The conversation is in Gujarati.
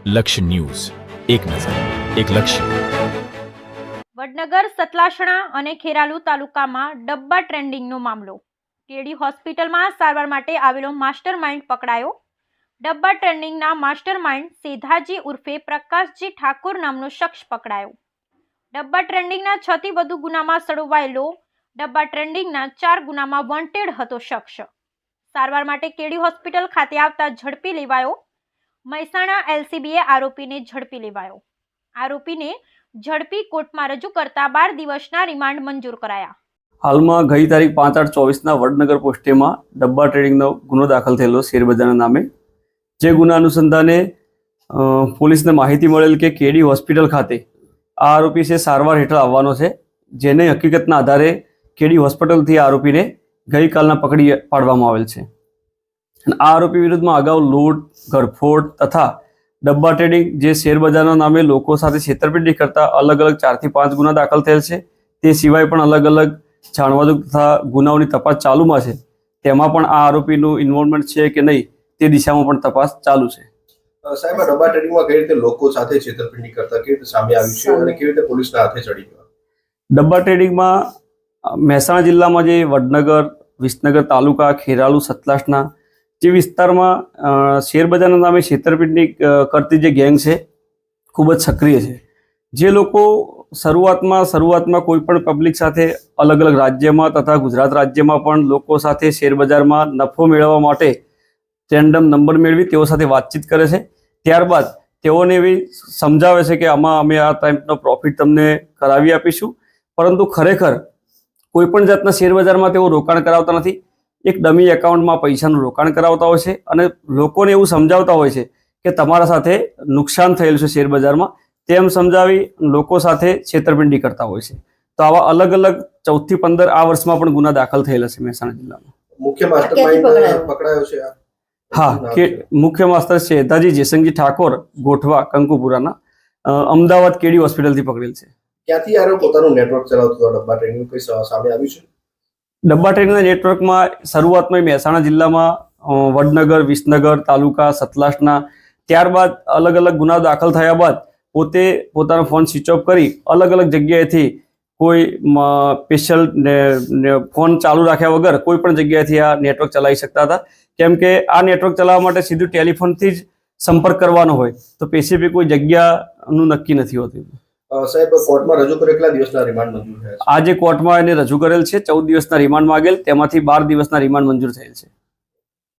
લક્ષ્ય ન્યૂઝ, એક નજર, એક લક્ષ્ય. વડનગર, સતલાસણા અને ખેરાલુ તાલુકામાં ડબ્બા ટ્રેન્ડિંગનો મામલો. કેડી હોસ્પિટલમાં સારવાર માટે આવેલો માસ્ટર માઇન્ડ પકડાયો. ડબ્બા ટ્રેન્ડિંગના માસ્ટર માઇન્ડ સેધાજી ઉર્ફે પ્રકાશજી ઠાકોર નામનો શખ્સ પકડાયો. ડબ્બા ટ્રેન્ડિંગના 6 થી વધુ ગુનામાં સંડોવાયેલો ડબ્બા ટ્રેન્ડિંગના 4 ગુનામાં વોન્ટેડ હતો શખ્સ. સારવાર માટે કેડી હોસ્પિટલ ખાતે આવતા ઝડપી લેવાયો. મહેસાણા એલસીબીએ આરોપીને ઝડપી લેવાયો. આરોપીને ઝડપી કોર્ટમાં રજૂ કરતા 12 દિવસના રિમાન્ડ મંજૂર કરાયા. હાલમાં ગઈ તારીખ 5/8/24ના વડનગર પોસ્ટેમાં ડબ્બા ટ્રેડિંગનો ગુનો દાખલ થયેલો શેરબજારના નામે. જે ગુના અનુસંધાને પોલીસને માહિતી મળેલ કે કેડી હોસ્પિટલ ખાતે આ આરોપી છે સારવાર હેઠળ આવવાનો છે, જેને હકીકતના આધારે કેડી હોસ્પિટલથી આરોપીને ગઈકાલના પકડી પાડવામાં આવેલ છે. અને આ આરોપી વિરુદ્ધમાં અગાઉ લૂંટ, ઘરફોડ તથા ડબ્બા ટ્રેડિંગ જે શેરબજારના નામે લોકો સાથે છેતરપિંડી કરતા અલગ અલગ 4 થી 5 ગુના દાખલ થયેલ છે. તે સિવાય પણ અલગ અલગ જાણવાજોગ તથા ગુનાઓની તપાસ ચાલુમાં છે. તેમાં પણ આ આરોપીનું ઇન્વોલ્વમેન્ટ છે કે નહીં તે દિશામાં પણ તપાસ ચાલુ છે. સાહેબ, ડબ્બા ટ્રેડિંગમાં કઈ રીતે લોકો સાથે છેતરપિંડી કરતા કેવી રીતે સામે આવ્યું છે અને કેવી રીતે પોલીસના હાથે ચડી ગયો? ડબ્બા ટ્રેડિંગમાં મહેસાણા જિલ્લામાં જે વડનગર, વિસનગર તાલુકા, ખેરાલુ, સતલાસણા જે વિસ્તારમાં શેરબજારના નામે છેતરપિંડી કરતી જે ગેંગ છે ખૂબ જ સક્રિય છે. જે લોકો શરૂઆતમાં કોઈ પણ પબ્લિક સાથે અલગ અલગ રાજ્યમાં તથા ગુજરાત રાજ્યમાં પણ લોકો સાથે શેરબજારમાં નફો મેળવવા માટે રેન્ડમ નંબર મેળવી તેઓ સાથે વાતચીત કરે છે. ત્યારબાદ તેઓને એવી સમજાવે છે કે આમાં અમે આ ટાઈપનો પ્રોફિટ તમને કરાવી આપીશું, પરંતુ ખરેખર કોઈ પણ જાતના શેરબજારમાં તેઓ રોકાણ કરાવતા નથી. એક ડમી એકાઉન્ટમાં પૈસાનું રોકાણ કરાવતા હોય છે અને લોકોને એવું સમજાવતા હોય છે કે તમારા સાથે નુકસાન થયેલું છે શેરબજારમાં, તેમ સમજાવી લોકો સાથે છેતરપિંડી કરતા હોય છે. તો આવા અલગ અલગ 14 થી 15 આ વર્ષમાં પણ ગુના દાખલ થયેલા છે મહેસાણા જિલ્લામાં. મુખ્ય માસ્ટરમાઇન્ડ પકડાયો છે? હા, કે મુખ્ય માસ્ટર સેધાજી જેસંગજી ઠાકોર ગોઠવા કંકુપુરાના અમદાવાદ કેડી હોસ્પિટલથી પકડેલ છે. ક્યાંથી યાર પોતાનું નેટવર્ક ચલાવતો હતો ડબ્બા ટ્રેડિંગ, કોઈ સામે આવ્યું છે? ડબ્બા ટ્રેડિંગના નેટવર્કમાં શરૂઆતમાં મહેસાણા જિલ્લામાં વડનગર, વિસનગર તાલુકા, સતલાસણા, ત્યારબાદ અલગ અલગ ગુના દાખલ થયા બાદ પોતે પોતાનો ફોન સ્વિચ ઓફ કરી અલગ અલગ જગ્યાએથી કોઈ સ્પેશિયલ ફોન ચાલુ રાખ્યા વગર કોઈ પણ જગ્યાએથી આ નેટવર્ક ચલાવી શકતા હતા. કેમ કે આ નેટવર્ક ચલાવવા માટે સીધું ટેલિફોનથી જ સંપર્ક કરવાનો હોય, તો સ્પેસિફિક કોઈ જગ્યાનું નક્કી નથી હોતું. સાહેબ, કોર્ટમાં રજૂ કરે કેટલા દિવસના રિમાન્ડ મંજૂર થયા છે? આજે કોર્ટમાં એને રજૂ કરેલ છે, 14 દિવસના રિમાન્ડ માંગેલ, તેમાંથી 12 દિવસના રિમાન્ડ મંજૂર થયેલ છે.